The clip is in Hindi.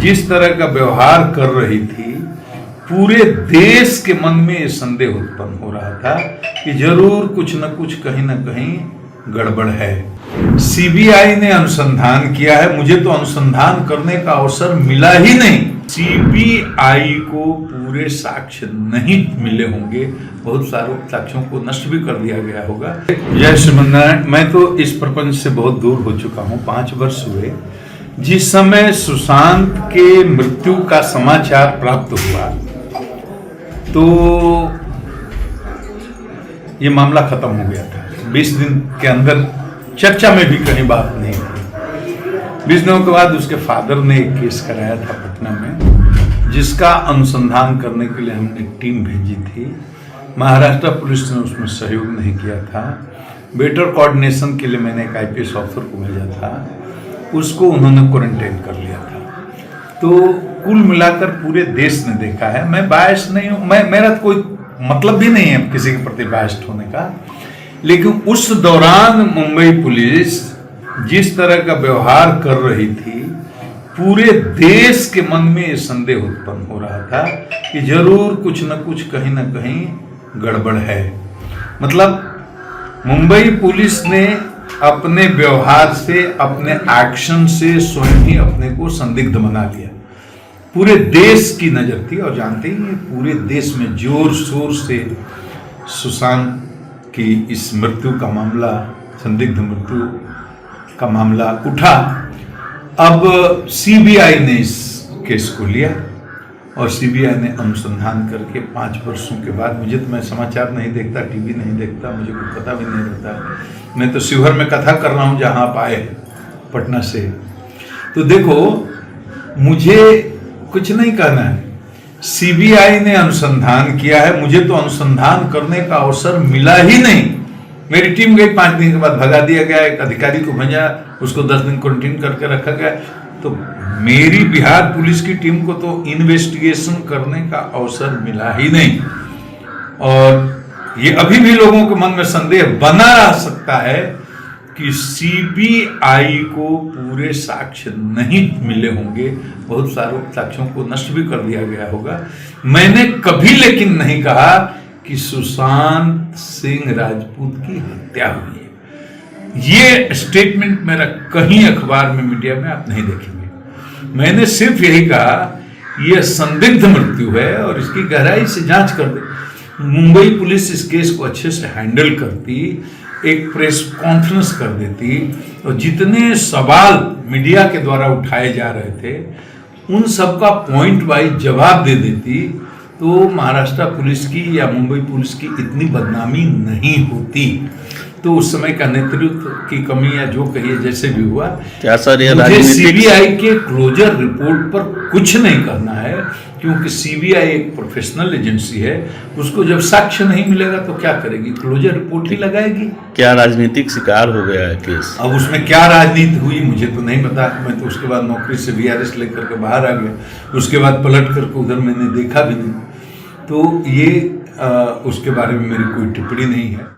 जिस तरह का व्यवहार कर रही थी, पूरे देश के मन में ये संदेह उत्पन्न हो रहा था कि जरूर कुछ न कुछ कहीं न कहीं गड़बड़ है। सीबीआई ने अनुसंधान किया है, मुझे तो अनुसंधान करने का अवसर मिला ही नहीं। सीबीआई को पूरे साक्ष्य नहीं मिले होंगे, बहुत सारे साक्ष्यों को नष्ट भी कर दिया गया होगा। जय श्रीमन्नारायण। मैं तो इस प्रपंच से बहुत दूर हो चुका हूँ। 5 वर्ष हुए जिस समय सुशांत के मृत्यु का समाचार प्राप्त हुआ तो ये मामला खत्म हो गया था। 20 दिन के अंदर चर्चा में भी कहीं बात नहीं थी। 20 दिनों के बाद उसके फादर ने एक केस कराया था पटना में, जिसका अनुसंधान करने के लिए हमने टीम भेजी थी। महाराष्ट्र पुलिस ने उसमें सहयोग नहीं किया था। बेटर कोऑर्डिनेशन के लिए मैंने एक IPS ऑफिसर को भेजा था, उसको उन्होंने क्वारंटाइन कर लिया था। तो कुल मिलाकर पूरे देश ने देखा है। मैं बायस नहीं हूँ, मेरा कोई मतलब भी नहीं है किसी के प्रति बायस्ड होने का, लेकिन उस दौरान मुंबई पुलिस जिस तरह का व्यवहार कर रही थी, पूरे देश के मन में ये संदेह उत्पन्न हो रहा था कि जरूर कुछ न कुछ कहीं न कहीं गड़बड़ है। मतलब मुंबई पुलिस ने अपने व्यवहार से, अपने एक्शन से स्वयं ही अपने को संदिग्ध बना लिया। पूरे देश की नजर थी और जानते ही पूरे देश में जोर शोर से सुशांत की इस मृत्यु का मामला, संदिग्ध मृत्यु का मामला उठा। अब सीबीआई ने इस केस को लिया और सीबीआई ने अनुसंधान करके 5 वर्षों के बाद, मुझे तो, मैं समाचार नहीं देखता, टीवी नहीं देखता, मुझे कुछ पता भी नहीं रहता। मैं तो शिवहर में कथा कर रहा हूँ जहाँ आप आए पटना से। तो देखो, मुझे कुछ नहीं कहना है। सीबीआई ने अनुसंधान किया है, मुझे तो अनुसंधान करने का अवसर मिला ही नहीं। मेरी टीम गई, 5 दिन के बाद भगा दिया गया। एक अधिकारी को भेजा, उसको 10 दिन क्वारंटीन करके रखा गया। तो मेरी बिहार पुलिस की टीम को तो इन्वेस्टिगेशन करने का अवसर मिला ही नहीं। और ये अभी भी लोगों के मन में संदेह बना रह सकता है कि सीबीआई को पूरे साक्ष्य नहीं मिले होंगे, बहुत सारे साक्ष्यों को नष्ट भी कर दिया गया होगा। मैंने कभी लेकिन नहीं कहा कि सुशांत सिंह राजपूत की हत्या हुई है। ये स्टेटमेंट मेरा कहीं अखबार में, मीडिया में आप नहीं देखेंगे। मैंने सिर्फ यही कहा यह संदिग्ध मृत्यु है और इसकी गहराई से जांच कर दे। मुंबई पुलिस इस केस को अच्छे से हैंडल करती, एक प्रेस कॉन्फ्रेंस कर देती और जितने सवाल मीडिया के द्वारा उठाए जा रहे थे उन सबका पॉइंट वाइज जवाब दे देती, तो महाराष्ट्र पुलिस की या मुंबई पुलिस की इतनी बदनामी नहीं होती। तो उस समय का नेतृत्व की कमी या जो कहिए, जैसे भी हुआ, क्या सर ये मुझे सीबीआई के क्लोजर रिपोर्ट पर कुछ नहीं कहना है, क्योंकि सीबीआई एक प्रोफेशनल एजेंसी है। उसको जब साक्ष्य नहीं मिलेगा तो क्या करेगी? क्लोजर रिपोर्ट ही लगाएगी। क्या राजनीतिक शिकार हो गया है केस? अब उसमें क्या राजनीति हुई मुझे तो नहीं पता। मैं तो उसके बाद नौकरी से VRS लेकर के बाहर आ गया। उसके बाद पलट करके उधर मैंने देखा भी नहीं। तो ये उसके बारे में मेरी कोई टिप्पणी नहीं है।